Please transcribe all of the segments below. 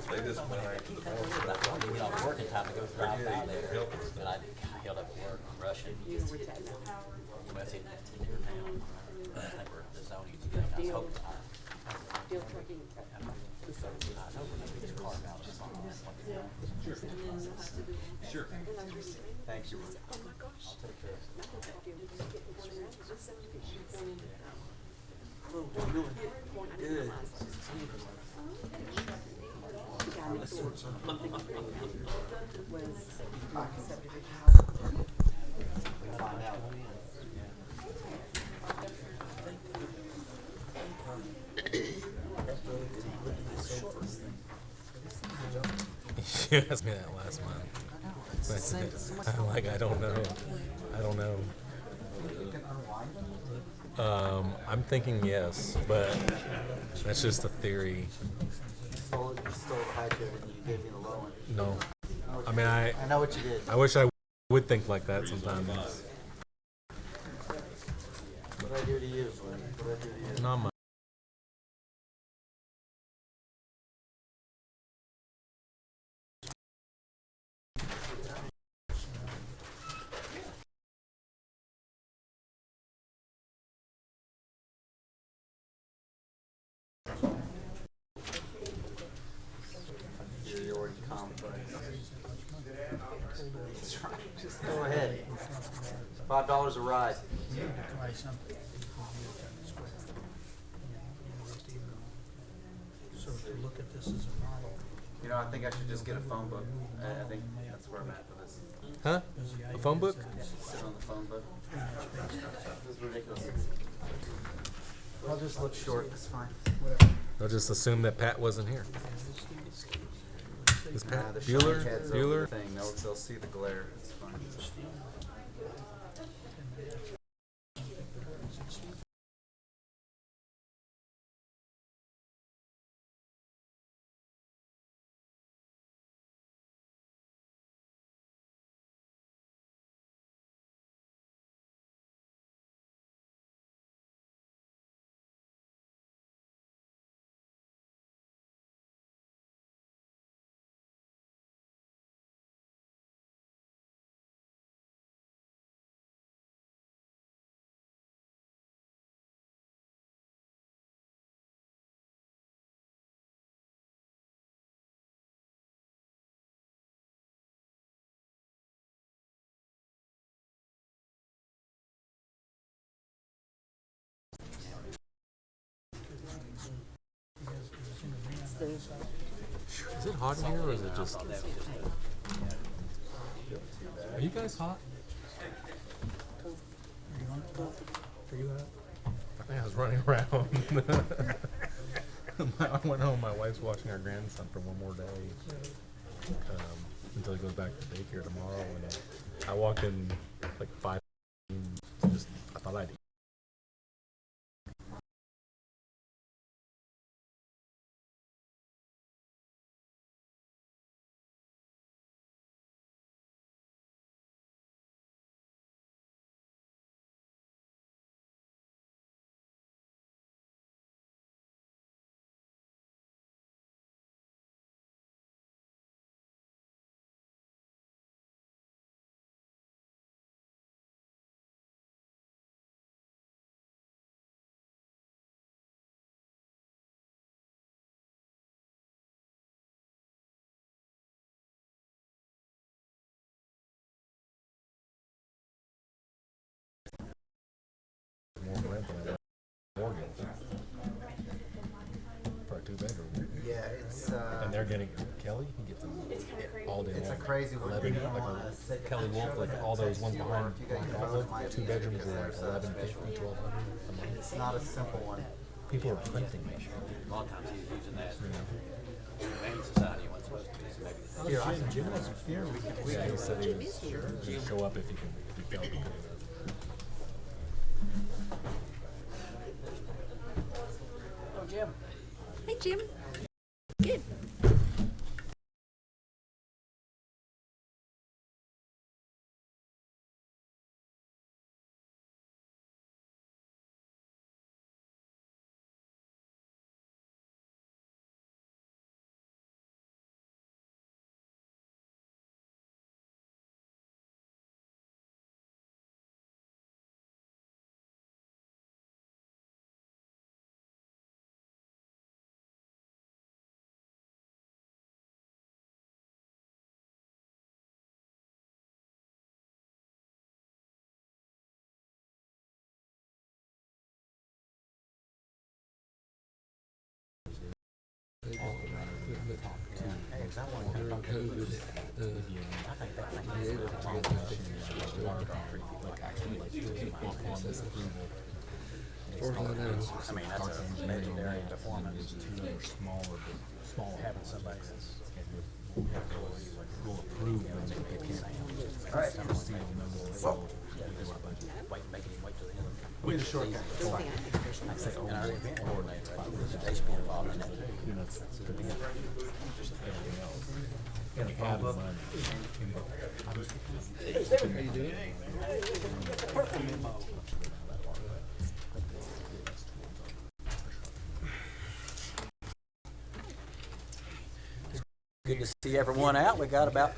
They just went out to the You know, working time to go drive by there. But I held up at work rushing. Well, it's in near town. I think we're the zoning thing. I was hoping I was hoping we could carve out a spot. Sure. Thank you. Oh my gosh. I'll take care of it. Good. We'll find out. You asked me that last month. I'm like, I don't know. I'm thinking yes, but that's just a theory. You stole the high bid and you gave me the low one. No. I mean, I know what you did. I wish I would think like that sometimes. What did I do to you? What did I do to you? Not much. You're already complex. That's right. Just go ahead. $5 a ride. So to look at this as a model. You know, I think I should just get a phone book. I think that's where I'm at with this. Huh? A phone book? Sit on the phone book. This is ridiculous. I'll just look short. It's fine. They'll just assume that Pat wasn't here. Is Pat The Bueller? shine heads over Bueller? the thing. They'll see the glare. It's fine. Is it hot in here or is it just... Are you guys hot? Are you hot? I think I was running around. I went home, my wife's watching our grandson for one more day. Until he goes back to daycare tomorrow. And I walked in like 5 just I thought I'd a mortgage for a 2-bedroom. Yeah, it's And they're getting Kelly. He gets them all day. it's a long. crazy one. 11, You don't like wanna a sit Kelly and Wolf, show like that all those text ones you, or behind if you got your all photos, of might 2 be bedrooms easier are like because there's 1150, 1200 a month. It's not a simple one. People are printing. A lot of times he's using that. Humane Society wasn't supposed to be, so maybe this Here, I can Jim wasn't here. Yeah, he said he was gonna show up if he can. If he felt he could. Oh, Jim. Hey, Jim. Good. I mean, that's a legendary performance. Having somebody that's will approve when they get canceled. All right. Wait, making him wait till the end. We need a shortcut. I say, and our event coordinator, right? They should be involved in that too. You know, it's just everything else. And we have the money. How you doing? Good to see everyone out. We got about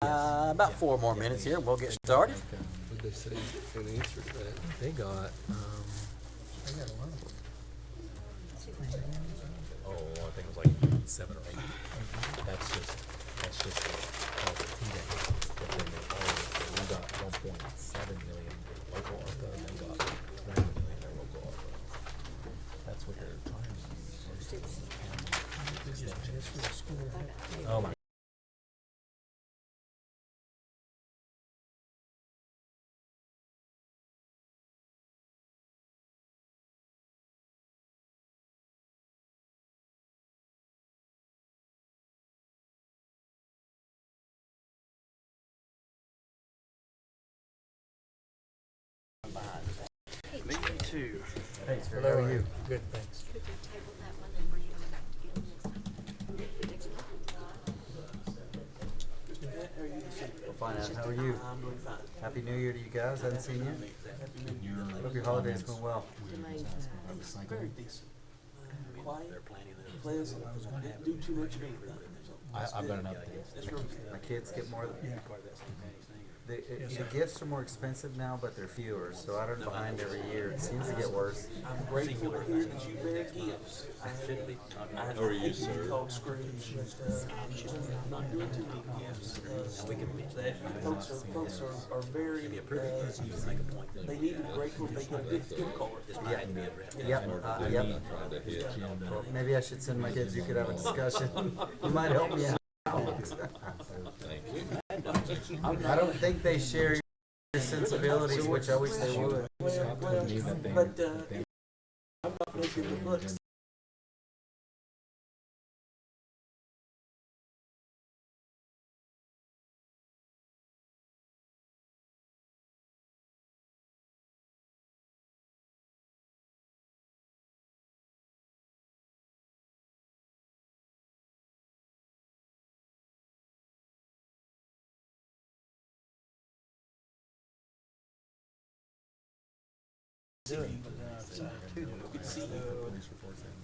about 4 more minutes here. We'll get started. What did they say in answer to that? They got, I got a lot of them. I think it was like 7 or 8. That's just all the teenagers. But then we got 1.7 million local ARPA, and they got 1 million in local ARPA. That's what they're trying to use. Just for the school. Oh my. Me too. Thanks, how are you? Good, thanks. Could you table that one and bring it on back again next time? We'll find out. How are you? Happy New Year to you guys. Haven't seen you. Hope your holidays went well. Very decent. Quiet, They're planning this. pleasant, didn't do too much of anything. I've got an update. My kids get more. The gifts are more expensive now, but they're fewer. So I don't know behind every year. It seems to get worse. I'm grateful to hear that you bear gifts. I had How are you, a sir? called Scrooge, but I'm not doing too many gifts. Folks are very, they need to be grateful if they get a gift card. Yep. Well, maybe I should send my kids. You could have a discussion. You might help me out. I don't think they share your sensibilities, which I wish they would. But, I'm not making the books.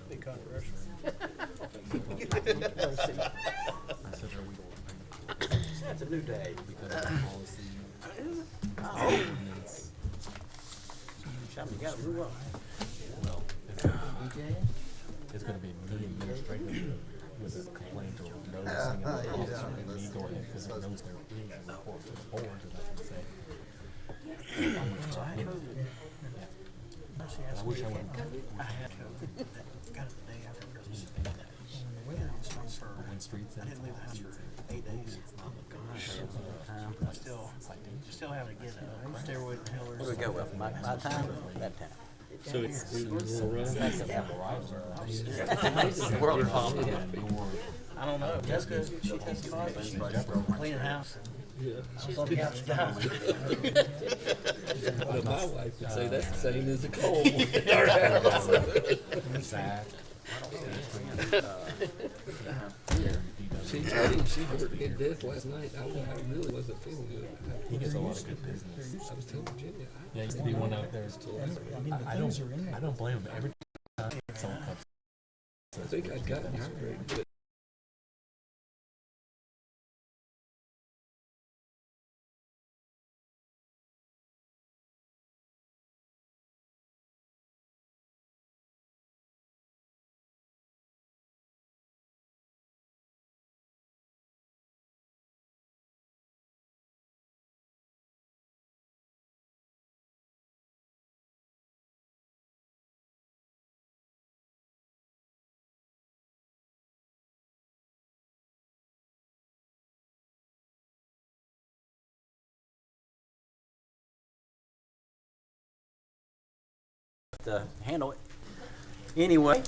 Big controversial. It's a new day. You gotta move on. Well, it's going to be me and administrator with a complaint or noticing it. And me go ahead because it knows there is a report to the board, and I can say, how much time. She asked me if I had COVID. Got it the day after Christmas. When the weather gets nice for, I didn't leave the house for 8 days. Still having to get steroid inhalers. Where do we go with? My time or that time? So it's rural run. World problem. I don't know. Jessica, she testified, but she was cleaning house Yeah. and was on the couch down. But my wife would say that's the same as a cold. She hurt to get death last night. I really wasn't feeling good. He gets a lot of good business. I was telling Virginia. Yeah, he used to be one out there. I mean, the things are in there. I don't blame him. Every time someone comes, I think I'd gotten dehydrated, but To handle it. Anyway,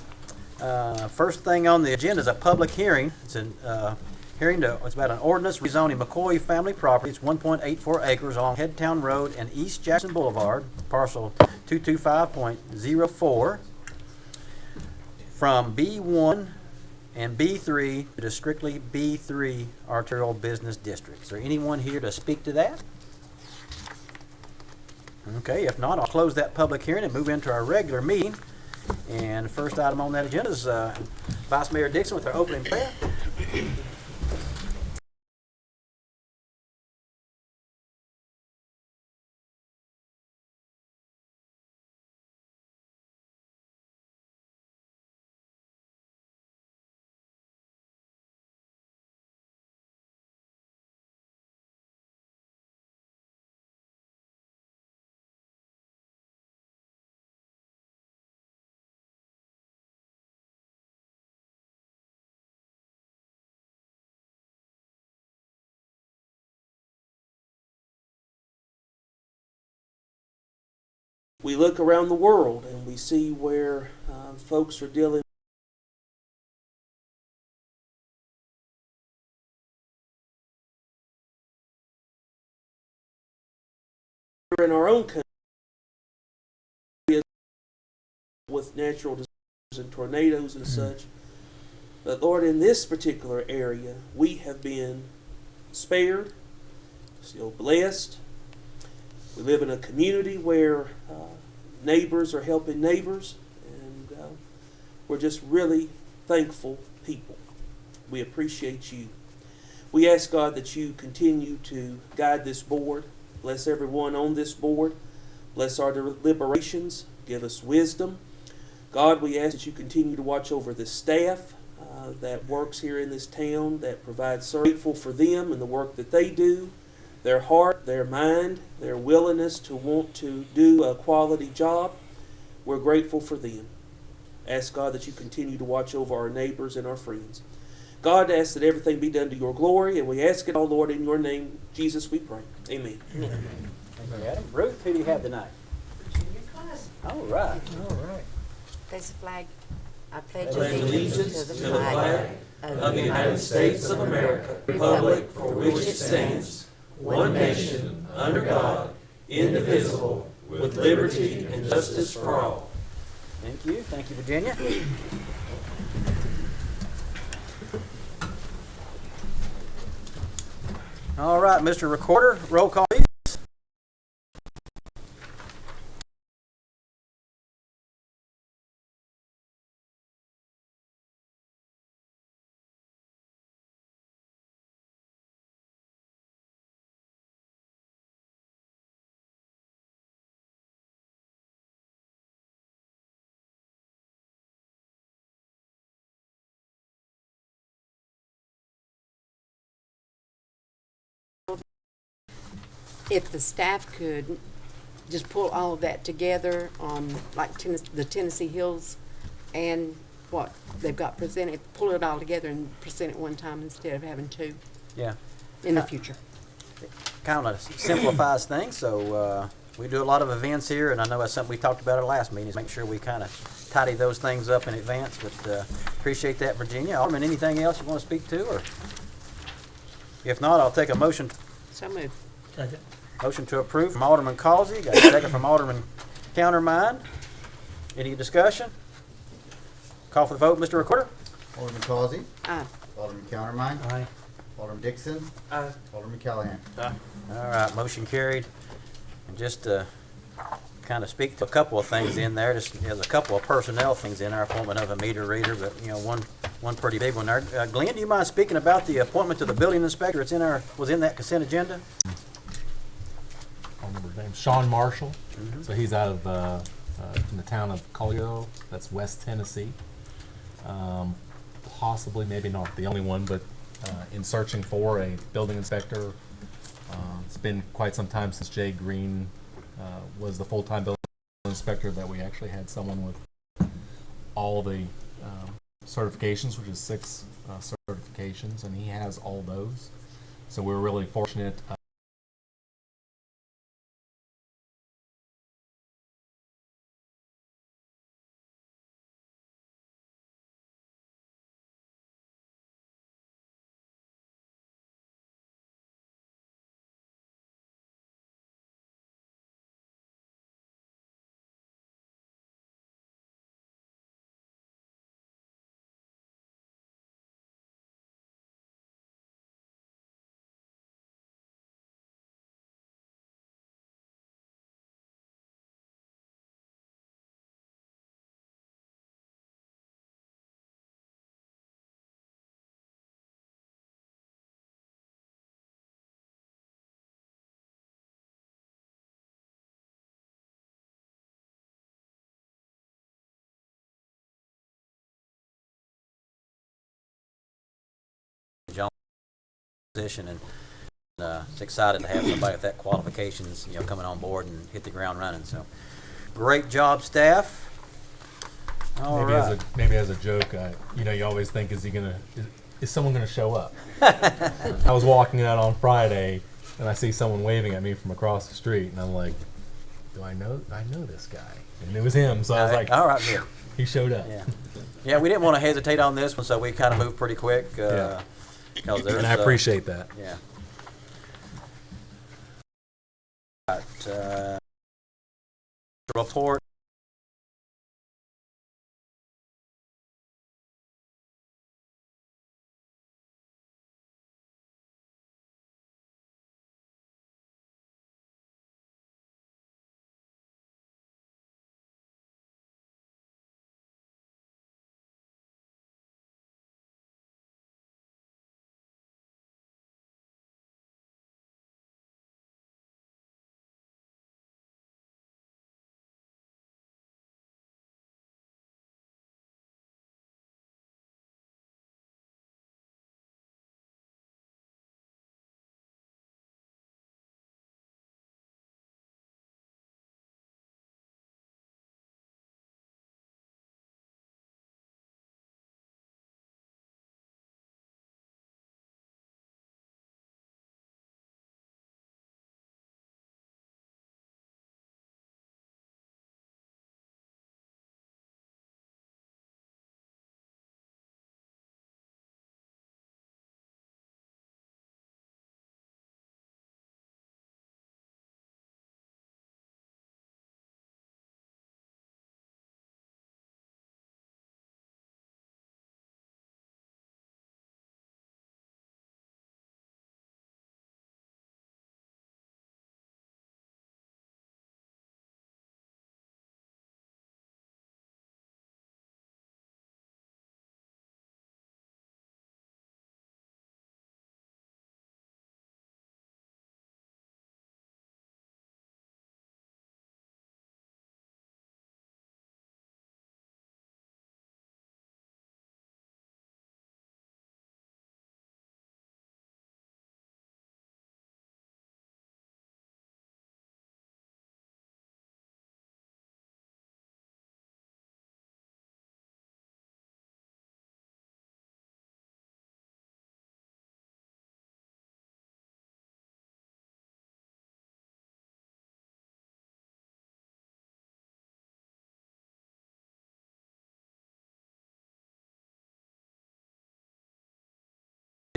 first thing on the agenda is a public hearing. It's a hearing it's about an ordinance rezoning McCoy family property. It's 1.84 acres along Headtown Road and East Jackson Boulevard, parcel 225.04, from B1 and B3 to the strictly B3 arterial business district. Is there anyone here to speak to that? Okay, if not, I'll close that public hearing and move into our regular meeting. And the first item on that agenda is Vice Mayor Dixon with our opening prayer. We look around the world and we see where folks are dealing in our own country with natural disasters and tornadoes and such. But Lord, in this particular area, we have been spared, still blessed. We live in a community where neighbors are helping neighbors, and we're just really thankful people. We appreciate you. We ask, God, that you continue to guide this board. Bless everyone on this board. Bless our deliberations. Give us wisdom. God, we ask that you continue to watch over the staff that works here in this town, that provides service. Grateful for them and the work that they do, their heart, their mind, their willingness to want to do a quality job. We're grateful for them. Ask, God, that you continue to watch over our neighbors and our friends. God, ask that everything be done to your glory, and we ask it all, Lord, in your name, Jesus, we pray. Amen. Thank you, Adam. Ruth, who do you have tonight? All right. All right. Place the flag. I pledge Allegiance to the flag of the United States of America, republic for which it stands, one nation, under God, indivisible, with liberty and justice for all. Thank you. Thank you, Virginia. All right, Mr. Recorder, roll call, please. If the staff could just pull all of that together on like the Tennessee Hills and what they've got presented, pull it all together and present it one time instead of having two Yeah. in the future. Kind of simplifies things, so we do a lot of events here, and I know that's something we talked about at our last meeting, is make sure we kind of tidy those things up in advance, but appreciate that, Virginia. Alderman, anything else you want to speak to, or if not, I'll take a motion. So moved. Motion to approve from Alderman Causey, got a second from Alderman Countermine. Any discussion? Call for the vote, Mr. Recorder. Alderman Causey. Aye. Alderman Countermine. Aye. Alderman Dixon. Aye. Alderman Callahan. All right, motion carried. And just to kind of speak to a couple of things in there, just there's a couple of personnel things in our appointment of a meter reader, but one pretty big one there. Glenn, do you mind speaking about the appointment to the building inspector? Was in that consent agenda? I don't remember his name, Sean Marshall. So he's out of in the town of Collio, that's West Tennessee. Possibly, maybe not the only one, but in searching for a building inspector. It's been quite some time since Jay Green was the full-time building inspector that we actually had someone with all the certifications, which is 6 certifications, and he has all those. So we're really fortunate. Position, and it's excited to have somebody with that qualifications, coming on board and hit the ground running. So, great job, staff. All right. Maybe as a joke, you always think, is someone gonna show up? I was walking out on Friday and I see someone waving at me from across the street, and I'm like, I know this guy, and it was him. So I was like, all right, good. He showed up. Yeah, we didn't want to hesitate on this one, so we kind of moved pretty quick. Yeah. And I appreciate that. Yeah. Right, report.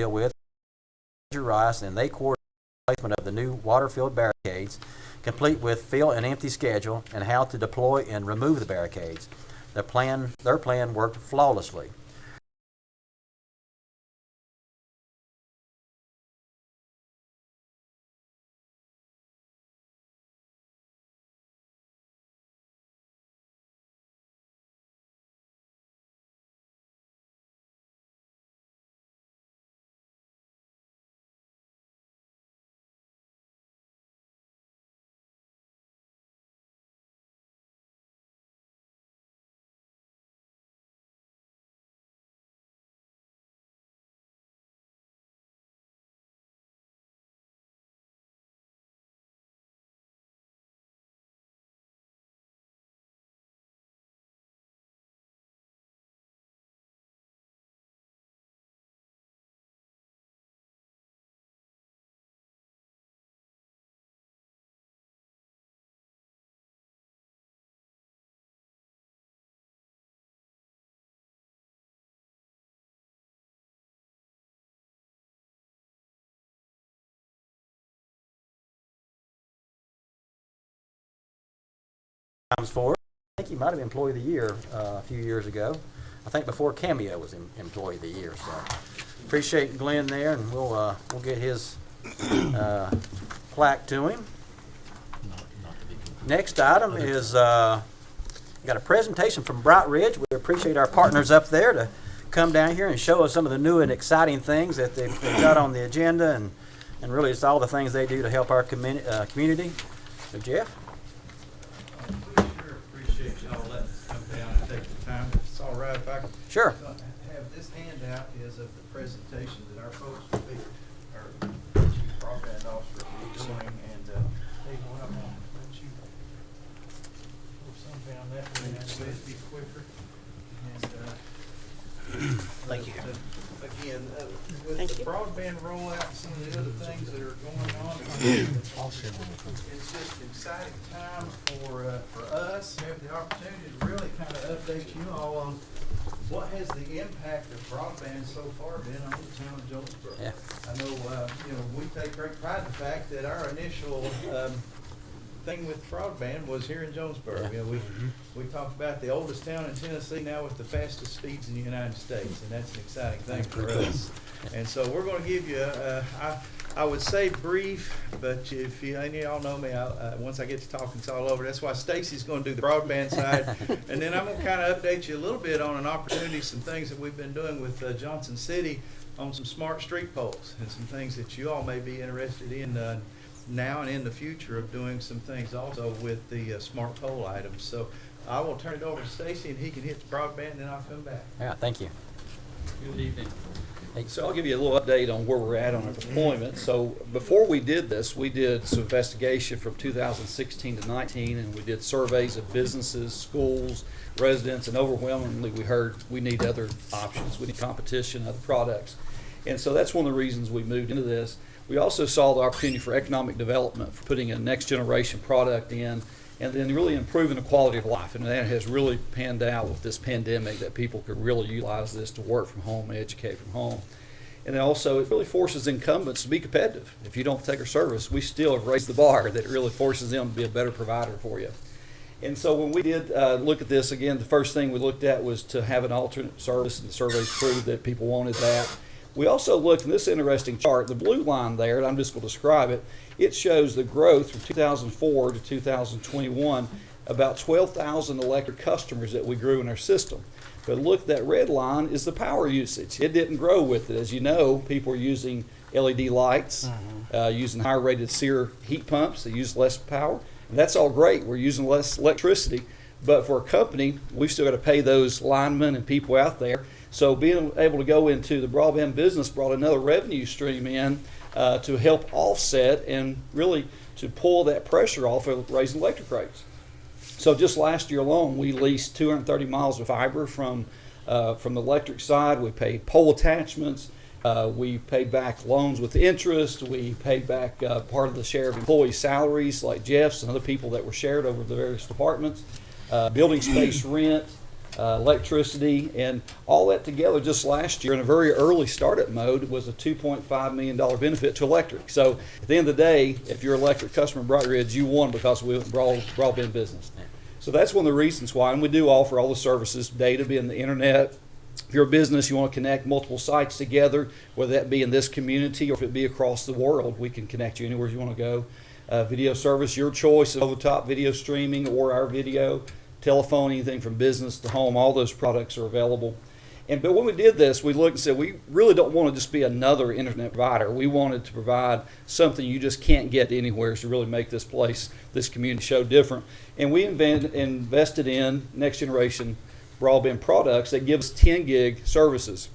deal with Rice, and they coordinate the placement of the new water-filled barricades, complete with fill and empty schedule, and how to deploy and remove the barricades. Their plan worked flawlessly. For. I think he might have been Employee of the Year a few years ago. I think before Cameo was Employee of the Year. So appreciate Glenn there, and we'll get his plaque to him. Next item is got a presentation from Bright Ridge. We appreciate our partners up there to come down here and show us some of the new and exciting things that they've got on the agenda, and really it's all the things they do to help our community. So Jeff? Appreciate y'all letting us come down and take the time. If it's all right, if I could Sure. have this handout is of the presentation that our folks will be, our chief broadband officer will be doing, and hey, what I'm gonna let you pull some down that way, that way it'd be quicker. And Thank you. Again, with the broadband rollout and some of the other things that are going on, it's just an exciting time for us to have the opportunity to really kind of update you all on what has the impact of broadband so far been on the town of Jonesboro. Yeah. I know, we take great pride in the fact that our initial thing with broadband was here in Jonesboro. Yeah. We talked about the oldest town in Tennessee now with the fastest speeds in the United States, and that's an exciting thing for us. And so we're going to give you, I would say brief, but if any of y'all know me, once I get to talking, it's all over. That's why Stacy's going to do the broadband side, and then I'm going to kind of update you a little bit on an opportunity, some things that we've been doing with Johnson City on some smart street poles, and some things that you all may be interested in now and in the future of doing some things also with the smart pole items. So I will turn it over to Stacy, and he can hit the broadband, and then I'll come back. Yeah, thank you. Good evening. So I'll give you a little update on where we're at on our deployment. So before we did this, we did some investigation from 2016 to 19, and we did surveys of businesses, schools, residents, and overwhelmingly we heard we need other options. We need competition, other products. And so that's one of the reasons we moved into this. We also saw the opportunity for economic development, for putting a next generation product in, and then really improving the quality of life. And that has really panned out with this pandemic, that people could really utilize this to work from home, educate from home. And then also it really forces incumbents to be competitive. If you don't take our service, we still have raised the bar that really forces them to be a better provider for you. And so when we did look at this, again, the first thing we looked at was to have an alternate service, and the surveys proved that people wanted that. We also looked in this interesting chart, the blue line there, and I'm just going to describe it. It shows the growth from 2004 to 2021, about 12,000 electric customers that we grew in our system. But look, that red line is the power usage. It didn't grow with it. As you know, people are using LED lights, using higher rated SEER heat pumps that use less power. And that's all great. We're using less electricity. But for a company, we've still got to pay those linemen and people out there. So being able to go into the broadband business brought another revenue stream in to help offset and really to pull that pressure off of raising electric rates. So just last year alone, we leased 230 miles of fiber from the electric side. We paid pole attachments. We paid back loans with interest. We paid back part of the share of employee salaries like Jeff's and other people that were shared over the various departments. Building space rent. electricity, and all that together just last year in a very early startup mode was a $2.5 million benefit to electric. So at the end of the day, if you're an electric customer in Broadridge, you won because we went broadband business. So that's one of the reasons why, and we do offer all the services, data being the internet. If you're a business, you want to connect multiple sites together, whether that be in this community or if it be across the world, we can connect you anywhere you want to go. Video service, your choice of over-the-top video streaming or our video, telephone, anything from business to home, all those products are available. But when we did this, we looked and said, we really don't want to just be another internet provider. We wanted to provide something you just can't get anywhere to really make this place, this community show different. And we invested in next generation broadband products that give us 10 gig services.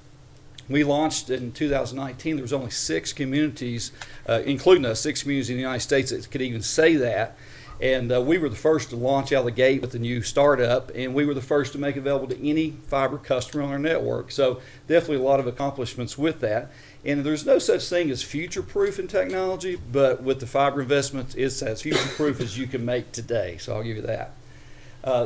We launched in 2019. There was only 6 communities, including us, 6 communities in the United States that could even say that. And we were the first to launch out of the gate with the new startup, and we were the first to make available to any fiber customer on our network. So definitely a lot of accomplishments with that. And there's no such thing as future-proof in technology, but with the fiber investments, it's as future-proof as you can make today. So I'll give you that.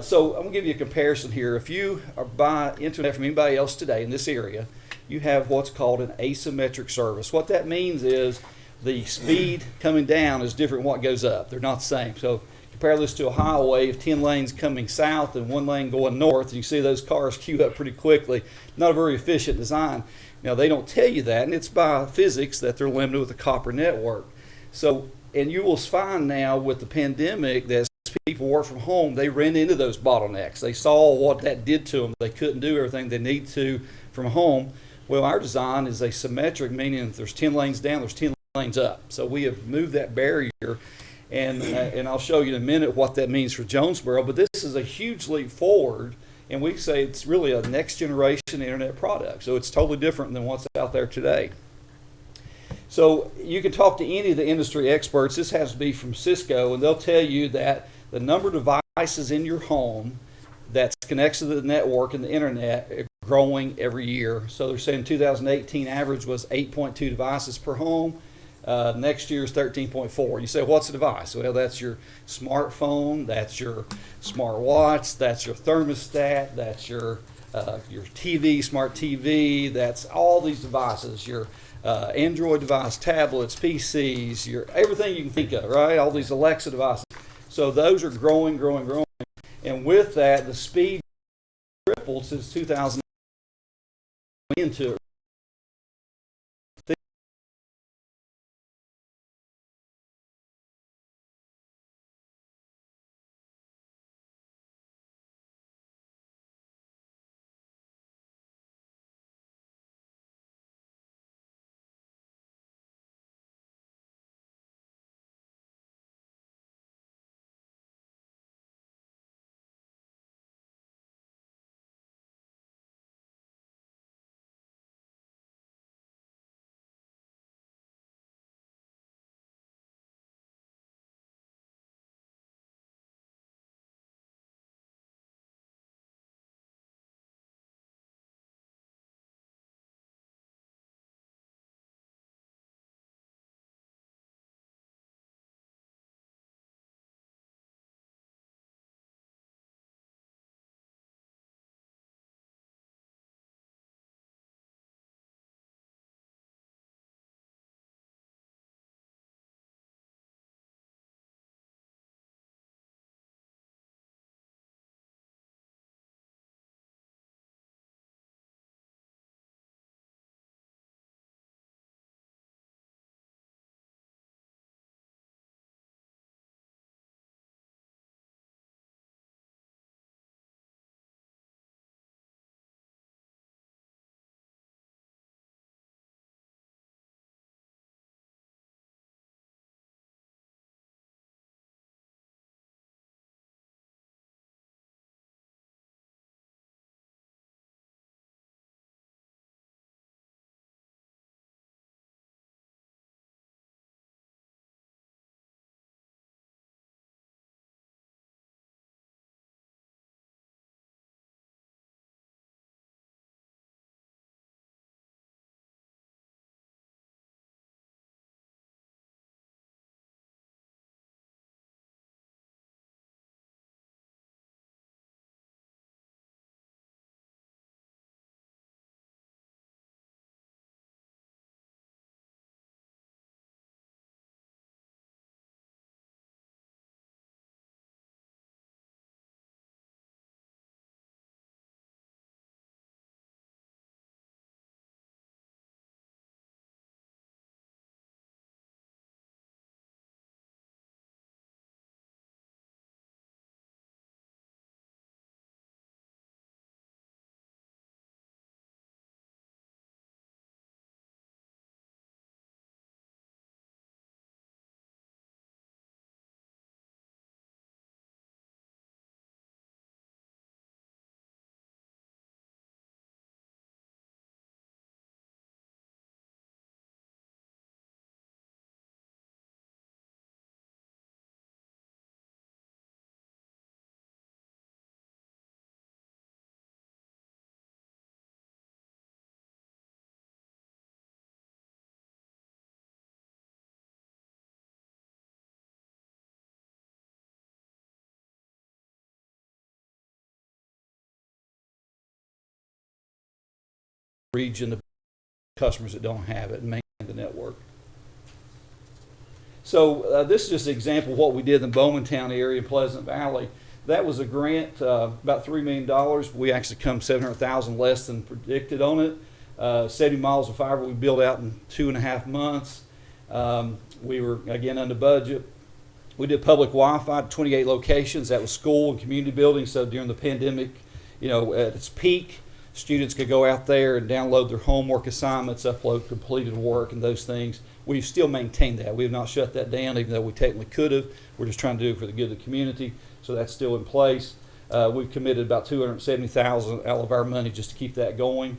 So I'm going to give you a comparison here. If you buy internet from anybody else today in this area, you have what's called an asymmetric service. What that means is the speed coming down is different than what goes up. They're not the same. So compare this to a highway of 10 lanes coming south and 1 lane going north, and you see those cars queue up pretty quickly. Not a very efficient design. Now, they don't tell you that, and it's by physics that they're limited with a copper network. So, and you will find now with the pandemic that as people work from home, they ran into those bottlenecks. They saw what that did to them. They couldn't do everything they need to from home. Well, our design is asymmetric, meaning if there's 10 lanes down, there's 10 lanes up. So we have moved that barrier, and I'll show you in a minute what that means for Jonesboro. But this is a huge leap forward, and we say it's really a next generation internet product. So it's totally different than what's out there today. So you can talk to any of the industry experts. This has to be from Cisco, and they'll tell you that the number of devices in your home that's connected to the network and the internet are growing every year. So they're saying 2018 average was 8.2 devices per home. Next year is 13.4. You say, what's a device? Well, that's your smartphone, that's your smartwatch, that's your thermostat, that's your TV, smart TV, that's all these devices, your Android device, tablets, PCs, your everything you can think of, right? All these Alexa devices. So those are growing, growing, growing. And with that, the speed tripled since 2000 into it. region of customers that don't have it and maintain the network. So this is just an example of what we did in the Bowmantown area in Pleasant Valley. That was a grant, about $3 million. We actually come $700,000 less than predicted on it. 70 miles of fiber we built out in 2.5 months. We were, again, under budget. We did public Wi-Fi at 28 locations. That was school and community buildings. So during the pandemic, at its peak, students could go out there and download their homework assignments, upload completed work and those things. We've still maintained that. We have not shut that down, even though we technically could have. We're just trying to do it for the good of the community. So that's still in place. We've committed about $270,000 out of our money just to keep that going.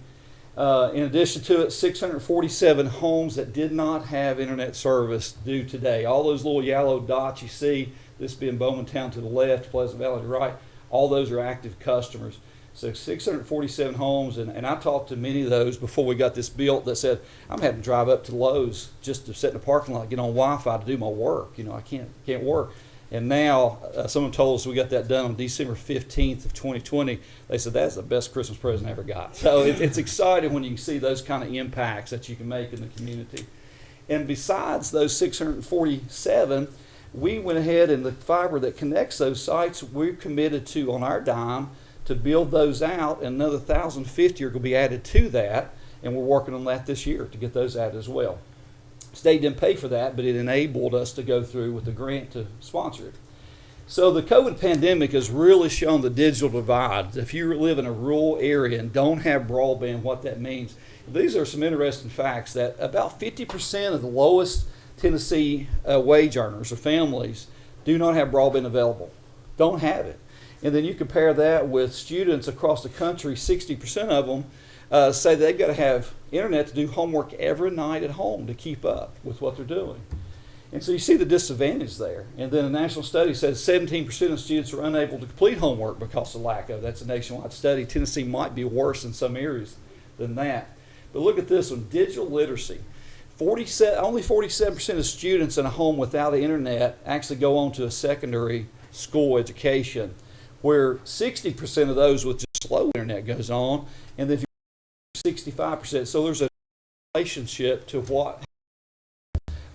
In addition to it, 647 homes that did not have internet service due today. All those little yellow dots you see, this being Bowmantown to the left, Pleasant Valley to the right, all those are active customers. So 647 homes, and I talked to many of those before we got this built that said, I'm having to drive up to Lowe's just to sit in the parking lot, get on Wi-Fi to do my work. I can't work. And now someone told us we got that done on December 15th of 2020. They said that's the best Christmas present I ever got. So it's exciting when you can see those kind of impacts that you can make in the community. And besides those 647, we went ahead and the fiber that connects those sites, we're committed to, on our dime, to build those out, and another 1,050 are going to be added to that, and we're working on that this year to get those added as well. State didn't pay for that, but it enabled us to go through with the grant to sponsor it. So the COVID pandemic has really shown the digital divide. If you live in a rural area and don't have broadband, what that means. These are some interesting facts that about 50% of the lowest Tennessee wage earners or families do not have broadband available, don't have it. And then you compare that with students across the country, 60% of them say they've got to have internet to do homework every night at home to keep up with what they're doing. And so you see the disadvantage there. And then a national study says 17% of students are unable to complete homework because of lack of. That's a nationwide study. Tennessee might be worse in some areas than that. But look at this one, digital literacy. Only 47% of students in a home without the internet actually go on to a secondary school education, where 60% of those with just slow internet goes on, and then 65%. So there's a relationship to what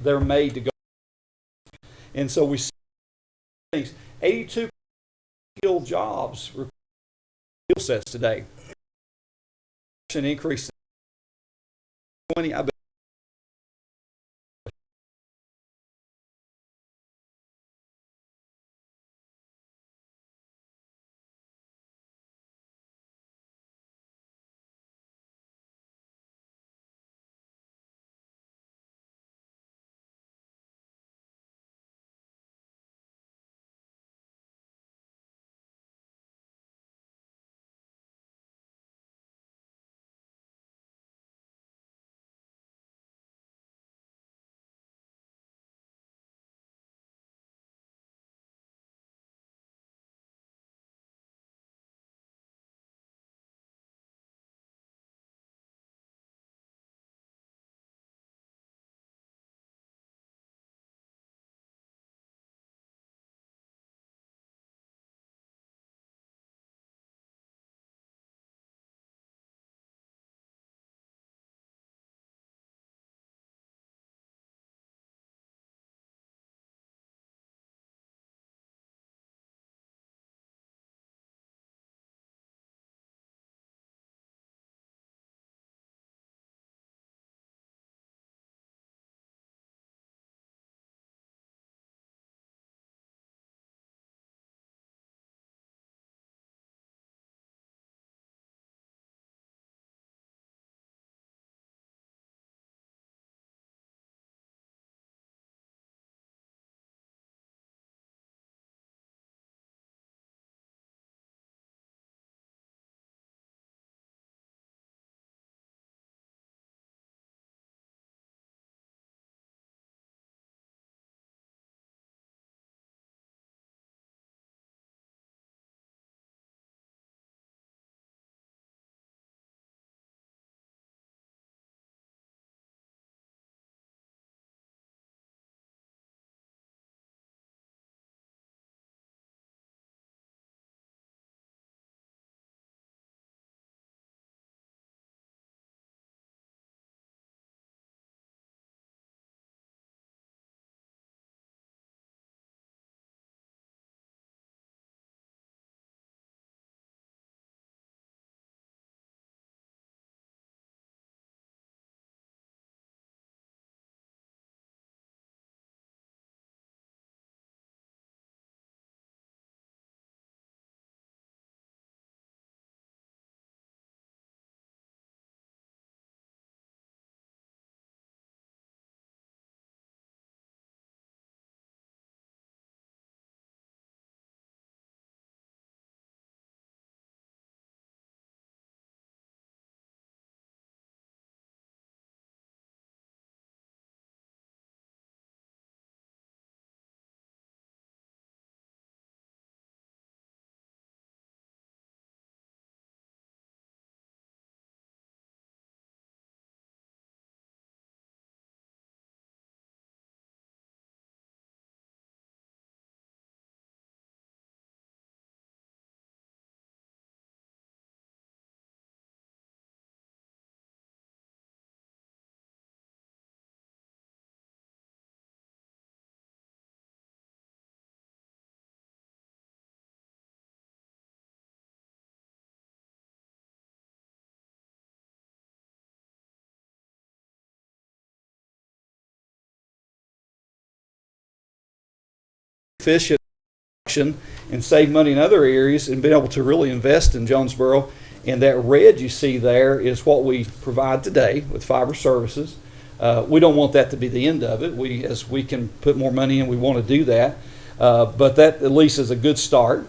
they're made to go. And so we see things. 82 skilled jobs require skill sets today. An increase 20. I bet efficient and save money in other areas and been able to really invest in Jonesboro. And that red you see there is what we provide today with fiber services. We don't want that to be the end of it. As we can put more money in, we want to do that. But that at least is a good start.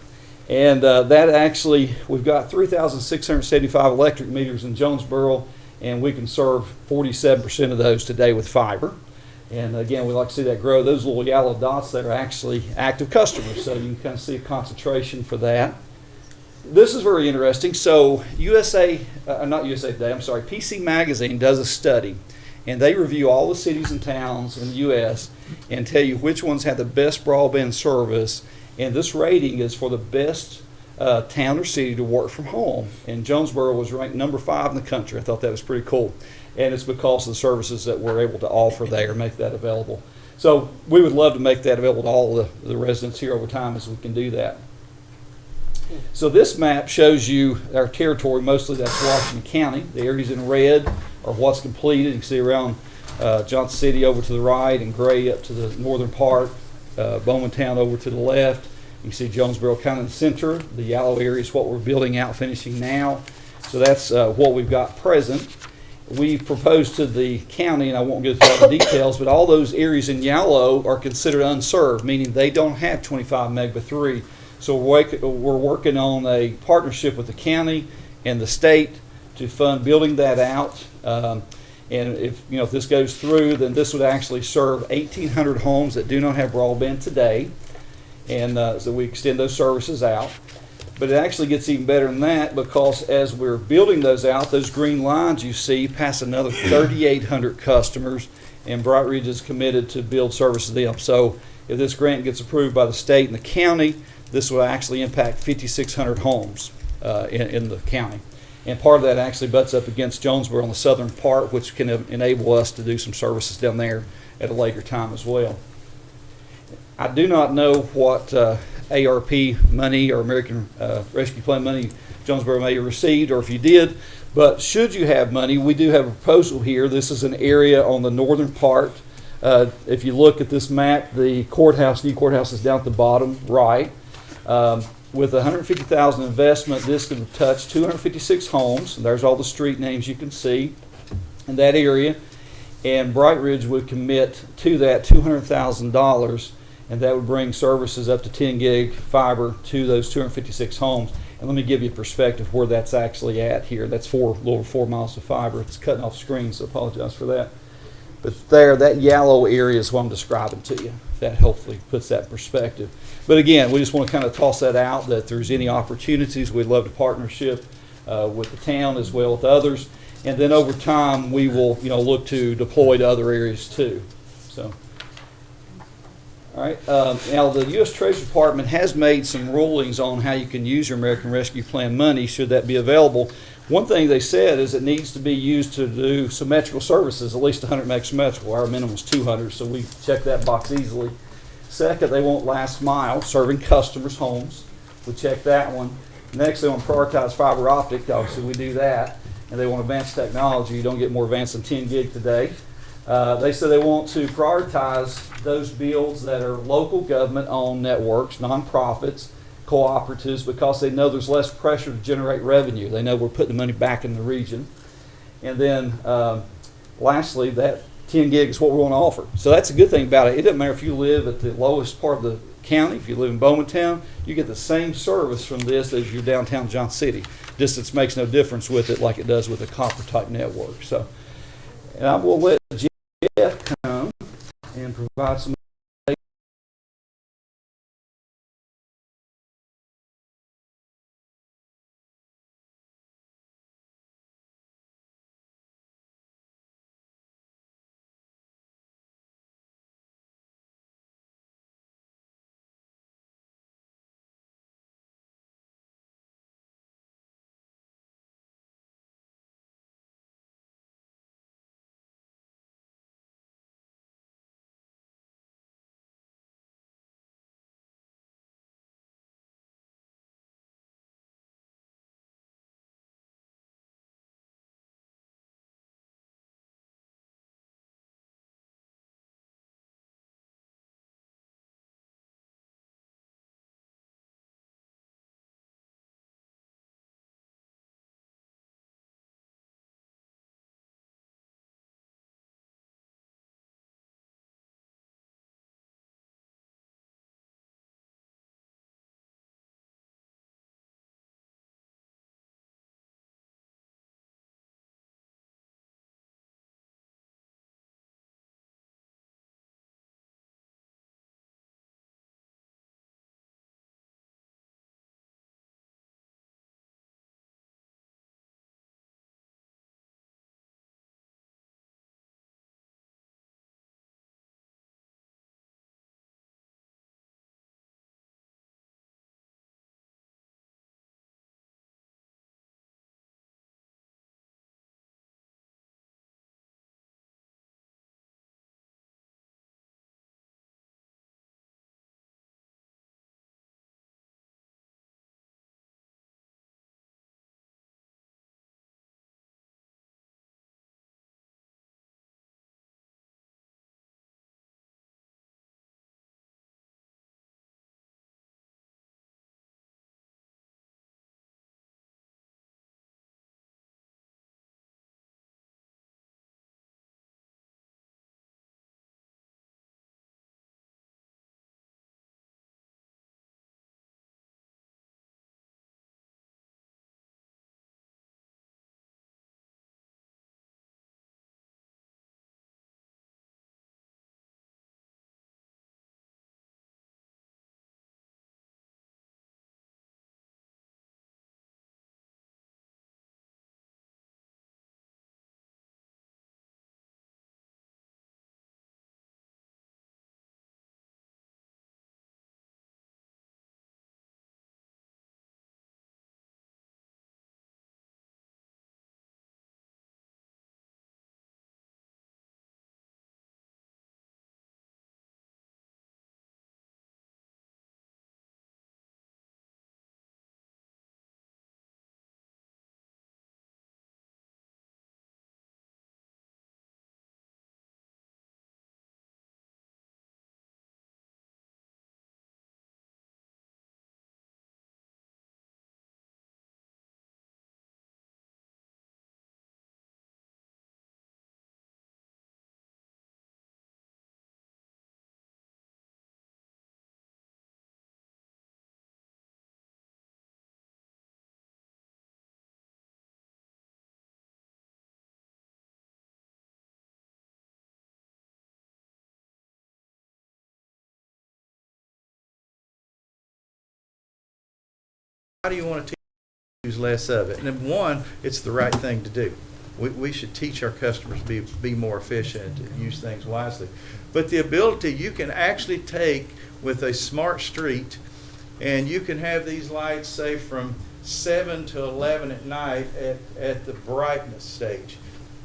And that actually, we've got 3,675 electric meters in Jonesboro, and we can serve 47% of those today with fiber. And again, we like to see that grow. Those little yellow dots that are actually active customers, so you can kind of see a concentration for that. This is very interesting. So not USA Today, I'm sorry, PC Magazine does a study, and they review all the cities and towns in the U.S. and tell you which ones have the best broadband service. And this rating is for the best town or city to work from home. And Jonesboro was ranked number 5 in the country. I thought that was pretty cool. And it's because of the services that we're able to offer there, make that available. So we would love to make that available to all the residents here over time as we can do that. So this map shows you our territory. Mostly that's Washington County. The areas in red are what's completed. You can see around Johnson City over to the right and gray up to the northern part. Bowmantown over to the left. You can see Jonesboro kind of in the center. The yellow area is what we're building out, finishing now. So that's what we've got present. We've proposed to the county, and I won't go through all the details, but all those areas in yellow are considered unserved, meaning they don't have 25 meg by 3. So we're working on a partnership with the county and the state to fund building that out. And if this goes through, then this would actually serve 1,800 homes that do not have broadband today, and so we extend those services out. But it actually gets even better than that, because as we're building those out, those green lines you see pass another 3,800 customers, and Bright Ridge is committed to build services to them. So if this grant gets approved by the state and the county, this will actually impact 5,600 homes in the county. And part of that actually butts up against Jonesboro on the southern part, which can enable us to do some services down there at a later time as well. I do not know what ARP money or American Rescue Plan money Jonesboro may have received, or if you did, but should you have money, we do have a proposal here. This is an area on the northern part. If you look at this map, the courthouse, new courthouse, is down at the bottom right. With $150,000 investment, this could touch 256 homes. There's all the street names you can see in that area. And Bright Ridge would commit to that $200,000, and that would bring services up to 10 gig fiber to those 256 homes. And let me give you a perspective where that's actually at here. That's a little over 4 miles of fiber. It's cutting off screen, so I apologize for that. But there, that yellow area is what I'm describing to you. That hopefully puts that in perspective. But again, we just want to kind of toss that out, that if there's any opportunities, we'd love to partnership with the town as well with others. And then over time, we will look to deploy to other areas too. So, all right. Now, the U.S. Treasury Department has made some rulings on how you can use your American Rescue Plan money, should that be available. One thing they said is it needs to be used to do symmetrical services, at least 100 meg symmetrical. Our minimum is 200, so we check that box easily. Second, they want last mile, serving customers' homes. We check that one. Next, they want to prioritize fiber optic. Obviously, we do that. And they want advanced technology. You don't get more advanced than 10 gig today. They said they want to prioritize those builds that are local government-owned networks, nonprofits, cooperatives, because they know there's less pressure to generate revenue. They know we're putting the money back in the region. And then lastly, that 10 gig is what we want to offer. So that's a good thing about it. It doesn't matter if you live at the lowest part of the county. If you live in Bowmantown, you get the same service from this as your downtown Johnson City. Distance makes no difference with it like it does with a copper type network. So, and I will let Jeff come and provide some do you want to use less of it? And one, it's the right thing to do. We should teach our customers to be more efficient and use things wisely. But the ability you can actually take with a smart street, and you can have these lights, say, from 7 to 11 at night at the brightness stage,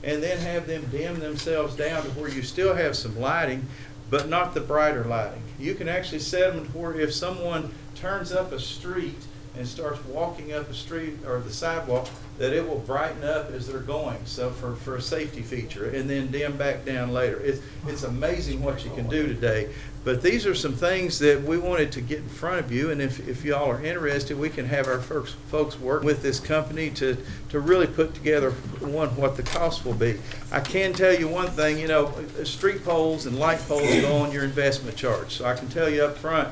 and then have them dim themselves down to where you still have some lighting, but not the brighter lighting. You can actually set them to where if someone turns up a street and starts walking up a street or the sidewalk, that it will brighten up as they're going, so for a safety feature, and then dim back down later. It's amazing what you can do today. But these are some things that we wanted to get in front of you, and if y'all are interested, we can have our folks work with this company to really put together, what the cost will be. I can tell you one thing, you know, street poles and light poles go on your investment charge. So I can tell you up front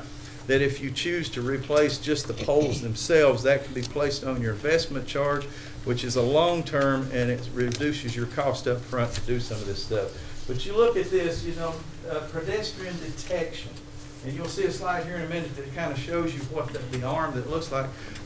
that if you choose to replace just the poles themselves, that can be placed on your investment charge, which is a long term, and it reduces your cost up front to do some of this stuff. But you look at this, you know, pedestrian detection, and you'll see a slide here in a minute that kind of shows you what the arm that looks like.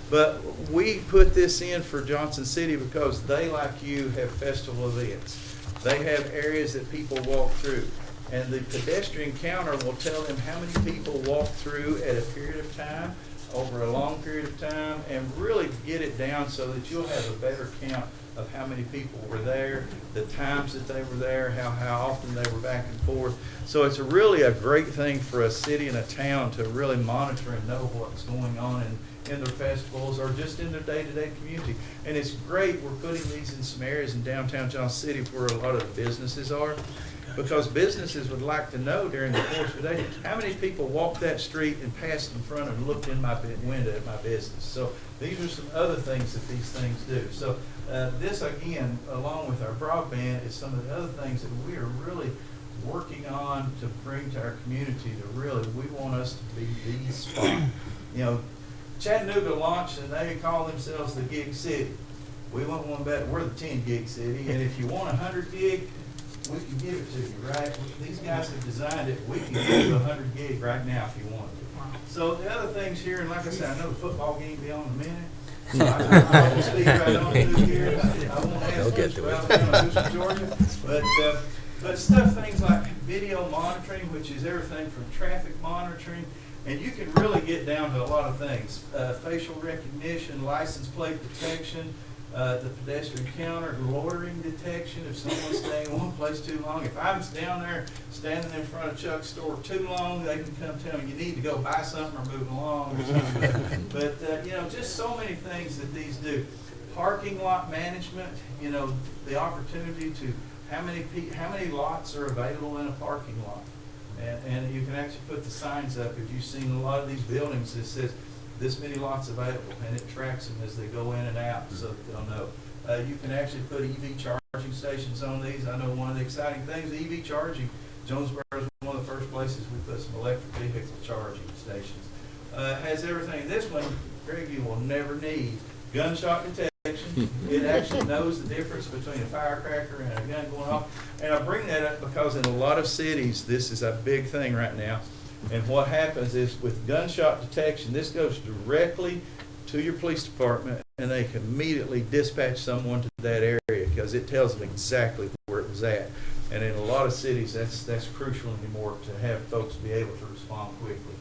But we put this in for Johnson City because they, like you, have festival events. They have areas that people walk through. And the pedestrian counter will tell them how many people walk through at a period of time, over a long period of time, and really get it down so that you'll have a better count of how many people were there, the times that they were there, how often they were back and forth. So it's really a great thing for a city and a town to really monitor and know what's going on in their festivals or just in their day-to-day community. And it's great we're putting these in some areas in downtown Johnson City where a lot of the businesses are, because businesses would like to know during the course of the day how many people walked that street and passed in front and looked in my window at my business. So these are some other things that these things do. So this, again, along with our broadband, is some of the other things that we are really working on to bring to our community to really, we want us to be the spot. You know, Chattanooga launched and they call themselves the gig city. We want one better. We're the 10 gig city, and if you want 100 gig, we can give it to you, right? These guys have designed it. We can give you 100 gig right now if you want it. So the other things here, and like I said, I know the football game will be on in a minute. I will speak right on through here. I won't ask much about Houston, Georgia. But stuff, things like video monitoring, which is everything from traffic monitoring, and you can really get down to a lot of things. Facial recognition, license plate detection, the pedestrian counter, loitering detection, if someone's staying in one place too long. If I'm down there standing in front of Chuck's store too long, they can come tell me you need to go buy something or move along or something. But you know, just so many things that these do. Parking lot management, you know, the opportunity to how many lots are available in a parking lot. And you can actually put the signs up. If you've seen a lot of these buildings, it says this many lots available, and it tracks them as they go in and out, so that they'll know. You can actually put EV charging stations on these. I know one of the exciting things, EV charging. Jonesboro is one of the first places we put some electric vehicle charging stations. Has everything. This one, Greg, you will never need gunshot detection. It actually knows the difference between a firecracker and a gun going off. And I bring that up because in a lot of cities, this is a big thing right now. And what happens is with gunshot detection, this goes directly to your police department, and they can immediately dispatch someone to that area because it tells them exactly where it was at. And in a lot of cities, that's crucial anymore to have folks be able to respond quickly.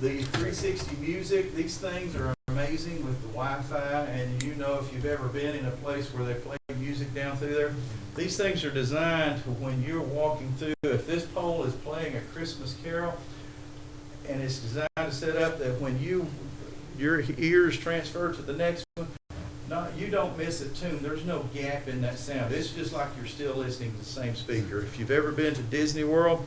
The 360 music, these things are amazing with the Wi-Fi, and you know if you've ever been in a place where they play music down through there, these things are designed for when you're walking through. If this pole is playing a Christmas carol, and it's designed to set up that when your ears transfer to the next one, you don't miss a tune. There's no gap in that sound. It's just like you're still listening to the same speaker. If you've ever been to Disney World,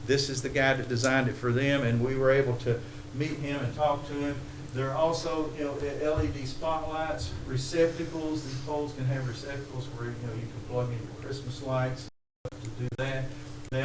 this is the guy that designed it for them, and we were able to meet him and talk to him. There are also, you know, LED spotlights, receptacles. These poles can have receptacles where, you know, you can plug in your Christmas lights to do that. They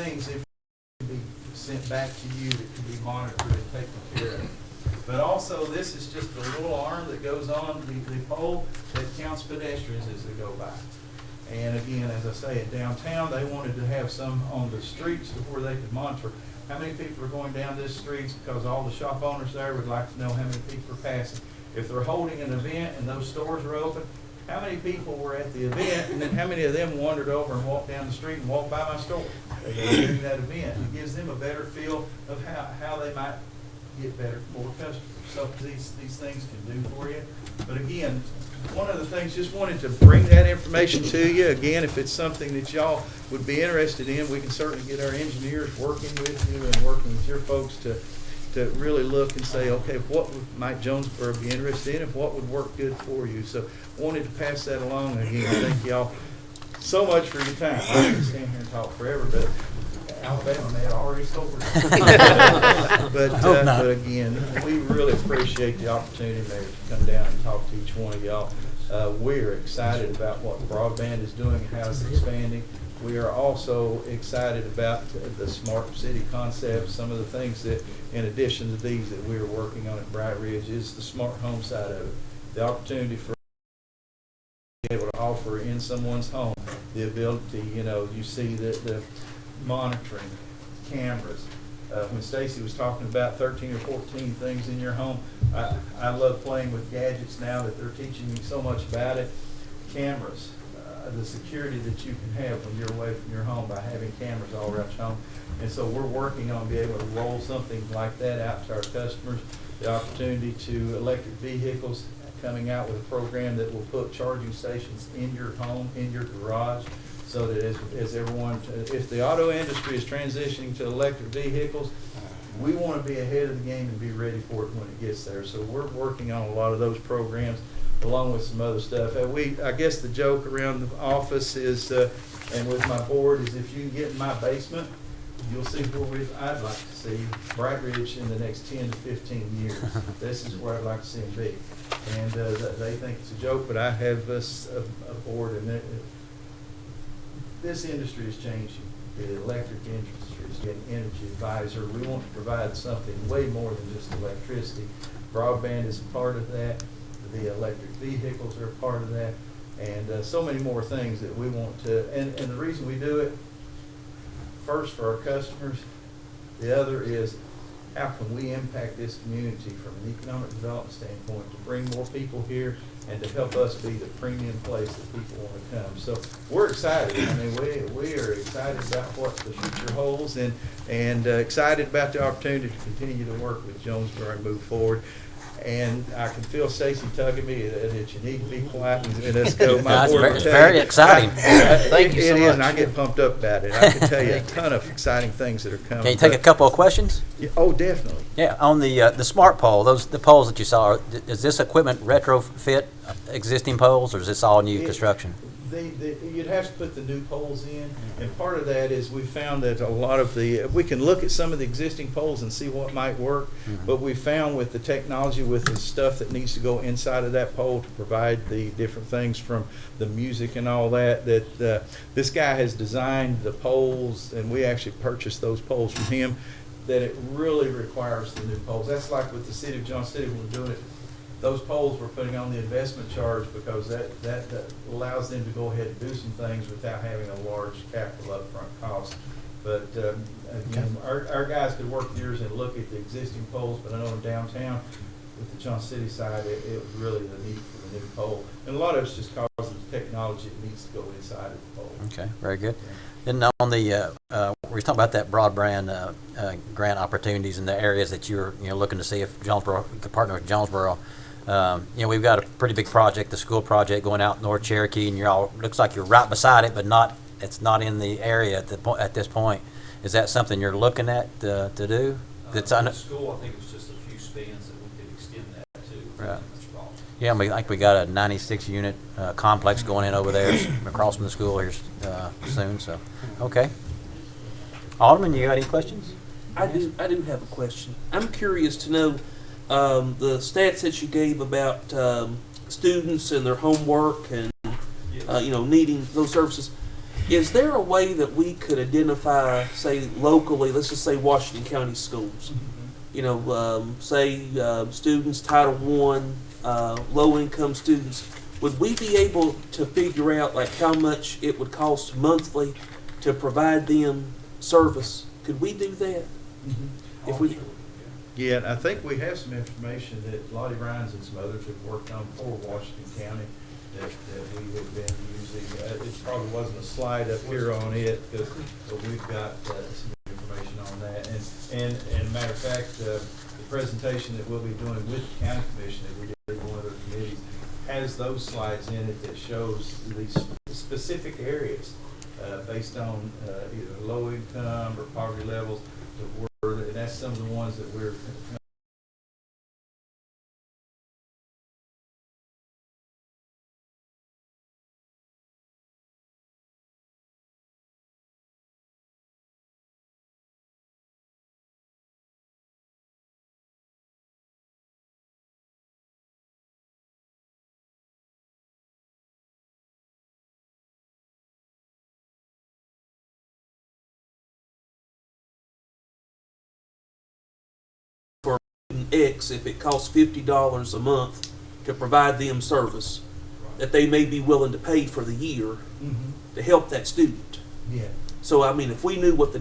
things if can be sent back to you that can be monitored and taken care of. But also, this is just a little arm that goes on the pole that counts pedestrians as they go by. And again, as I say, in downtown, they wanted to have some on the streets where they could monitor how many people are going down this street, because all the shop owners there would like to know how many people are passing. If they're holding an event and those stores are open, how many people were at the event, and then how many of them wandered over and walked down the street and walked by my store during that event? It gives them a better feel of how they might get more customers. So these things can do for you. But again, one of the things, just wanted to bring that information to you. Again, if it's something that y'all would be interested in, we can certainly get our engineers working with you and working with your folks to really look and say, okay, what might Jonesboro be interested in and what would work good for you. So wanted to pass that along. Again, thank y'all so much for your time. I could stand here and talk forever, but Alabama may have already scored. But again, we really appreciate the opportunity, Mayor, to come down and talk to each one of y'all. We're excited about what Broadband is doing and how it's expanding. We are also excited about the smart city concept. Some of the things that, in addition to these, that we are working on at Bright Ridge is the smart home side of it. The opportunity for be able to offer in someone's home the ability, you see the monitoring, cameras. When Stacy was talking about 13 or 14 things in your home, I love playing with gadgets now that they're teaching me so much about it. Cameras, the security that you can have when you're away from your home by having cameras all around your home. And so we're working on being able to roll something like that out to our customers. The opportunity to electric vehicles, coming out with a program that will put charging stations in your home, in your garage, so that as everyone, if the auto industry is transitioning to electric vehicles, we want to be ahead of the game and be ready for it when it gets there. So we're working on a lot of those programs along with some other stuff. I guess the joke around the office is, and with my board, is if you can get in my basement, you'll see where I'd like to see Bright Ridge in the next 10 to 15 years. This is where I'd like to see them be. And they think it's a joke, but I have a board, and this industry is changing. The electric industry is getting energy advisor. We want to provide something way more than just electricity. Broadband is a part of that. The electric vehicles are a part of that. And so many more things that we want to, and the reason we do it, first for our customers, the other is how can we impact this community from an economic development standpoint to bring more people here and to help us be the premium place that people want to come. So we're excited. I mean, we are excited about what the future holds, and excited about the opportunity to continue to work with Jonesboro and move forward. And I can feel Stacy tugging me that you need to be quiet and let's go. My board will tell very you, exciting. Thank you so much. And I get pumped up about it. I can tell you a ton of exciting things that are coming. Can you take a couple of questions? Yeah, oh, definitely. Yeah, on the smart pole, the poles that you saw, is this equipment retrofit existing poles, or is this all new construction? You'd have to put the new poles in, and part of that is we found that a lot of we can look at some of the existing poles and see what might work, but we found with the technology, with the stuff that needs to go inside of that pole to provide the different things from the music and all that, this guy has designed the poles, and we actually purchased those poles from him, that it really requires the new poles. That's like with the city of John City, when we're doing it. Those poles we're putting on the investment charge because that allows them to go ahead and do some things without having a large capital upfront cost. But again, our guys could work years and look at the existing poles, but I know in downtown with the John City side, it was really the need for the new pole. And a lot of it's just because of the technology that needs to go inside of the pole. Okay, very good. Then on the, we were talking about that broadband grant opportunities in the areas that you're looking to see if Jonesboro could partner with Jonesboro. We've got a pretty big project, the school project going out North Cherokee, and looks like you're right beside it, but it's not in the area at this point. Is that something you're looking at to do? The school, I think it's just a few spans that we could extend that to. Right. Yeah, I think we got a 96-unit complex going in over there across from the school here soon. So, okay. Alderman, you got any questions? I do have a question. I'm curious to know the stats that you gave about students and their homework and needing those services. Is there a way that we could identify, say locally, let's just say Washington County schools, you know, say students Title I, low-income students, would we be able to figure out like how much it would cost monthly to provide them service? Could we do that? If we, Yeah, and I think we have some information that Lottie Rhines and some others have worked on for Washington County that we have been using. It probably wasn't a slide up here on it, but we've got some information on that. And a matter of fact, the presentation that we'll be doing with the county commission that we did with one of their committees has those slides in it that shows these specific areas based on either low income or poverty levels. And that's some of the ones that we're X, if it costs $50 a month to provide them service, that they may be willing to pay for the year to help that student. Yeah. So I mean, if we knew what the